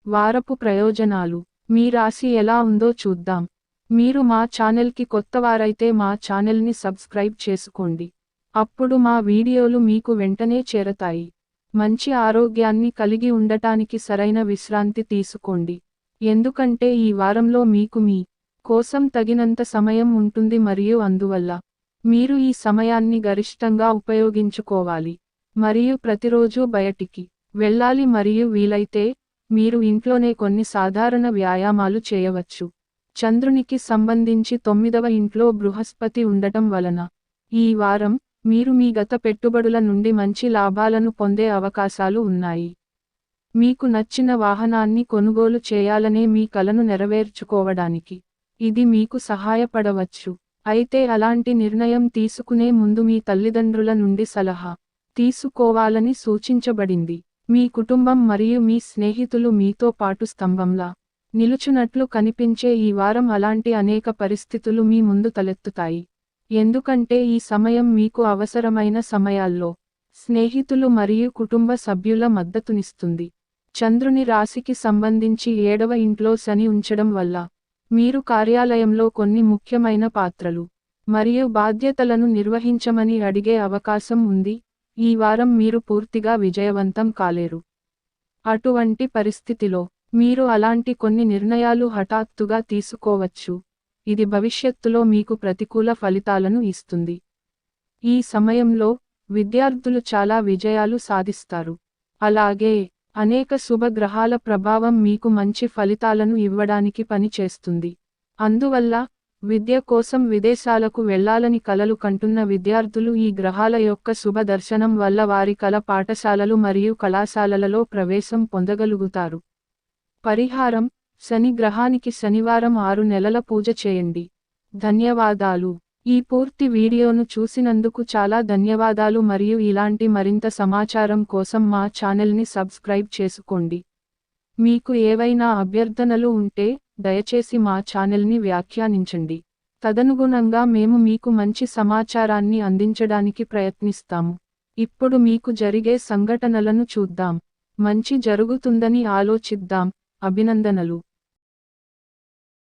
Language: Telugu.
వారపు ప్రయోజనాలు. మీ రాశి ఎలా ఉందో చూద్దాం. మీరు మా ఛానల్కి కొత్తవారైతే మా ఛానల్ని సబ్స్క్రైబ్ చేసుకోండి. అప్పుడు మా వీడియోలు మీకు వెంటనే చేరతాయి. మంచి ఆరోగ్యాన్ని కలిగి ఉండటానికి సరైన విశ్రాంతి తీసుకోండి. ఎందుకంటే ఈ వారంలో మీకు మీ కోసం తగినంత సమయం ఉంటుంది మరియు అందువల్ల మీరు ఈ సమయాన్ని గరిష్టంగా ఉపయోగించుకోవాలి. మరియు ప్రతిరోజూ బయటికి వెళ్ళాలి మరియు వీలైతే మీరు ఇంట్లోనే కొన్ని సాధారణ వ్యాయామాలు చేయవచ్చు. చంద్రునికి సంబంధించి 9వ ఇంట్లో బృహస్పతి ఉండటం వలన ఈ వారం మీరు మీ గత పెట్టుబడుల నుండి మంచి లాభాలను పొందే అవకాశాలు ఉన్నాయి. మీకు నచ్చిన వాహనాన్ని కొనుగోలు చేయాలనే మీ కలను నెరవేర్చుకోవడానికి ఇది మీకు సహాయపడవచ్చు. అయితే అలాంటి నిర్ణయం తీసుకునే ముందు మీ తల్లిదండ్రుల నుండి సలహా తీసుకోవాలని సూచించబడింది. మీ కుటుంబం మరియు మీ స్నేహితులు మీతో పాటు స్తంభంలా నిలుచున్నట్లు కనిపించే ఈ వారం అలాంటి అనేక పరిస్థితులు మీ ముందు తలెత్తుతాయి. ఎందుకంటే ఈ సమయం మీకు అవసరమైన సమయాల్లో స్నేహితులు మరియు కుటుంబ సభ్యుల మద్దతునిస్తుంది. చంద్రుని రాశికి సంబంధించి 7వ ఇంట్లో శని ఉంచడం వల్ల మీరు కార్యాలయంలో కొన్ని ముఖ్యమైన పాత్రలు మరియు బాధ్యతలను నిర్వహించమని అడిగే అవకాశం ఉంది. ఈ వారం మీరు పూర్తిగా విజయవంతం కాలేరు. అటువంటి పరిస్థితిలో మీరు అలాంటి కొన్ని నిర్ణయాలు హఠాత్తుగా తీసుకోవచ్చు. ఇది భవిష్యత్తులో మీకు ప్రతికూల ఫలితాలను ఇస్తుంది. ఈ సమయంలో విద్యార్థులు చాలా విజయాలు సాధిస్తారు. అలాగే అనేక శుభ గ్రహాల ప్రభావం మీకు మంచి ఫలితాలను ఇవ్వడానికి పని చేస్తుంది. అందువల్ల విద్య కోసం విదేశాలకు వెళ్లాలని కలలు కంటున్న విద్యార్థులు ఈ గ్రహాల యొక్క శుభ దర్శనం వల్ల వారి కళ పాఠశాలలు మరియు కళాశాలలలో ప్రవేశం పొందగలుగుతారు. పరిహారం: శని గ్రహానికి శనివారం 6 నెలల పూజ చేయండి. ధన్యవాదాలు. ఈ పూర్తి వీడియోను చూసినందుకు చాలా ధన్యవాదాలు మరియు ఇలాంటి మరింత సమాచారం కోసం మా ఛానల్ని సబ్స్క్రైబ్ చేసుకోండి. మీకు ఏవైనా అభ్యర్థనలు ఉంటే దయచేసి మా ఛానల్ని వ్యాఖ్యానించండి. తదనుగుణంగా మేము మీకు మంచి సమాచారాన్ని అందించడానికి ప్రయత్నిస్తాము. ఇప్పుడు మీకు జరిగే సంఘటనలను చూద్దాం. మంచి జరుగుతుందని ఆలోచిద్దాం. అభినందనలు.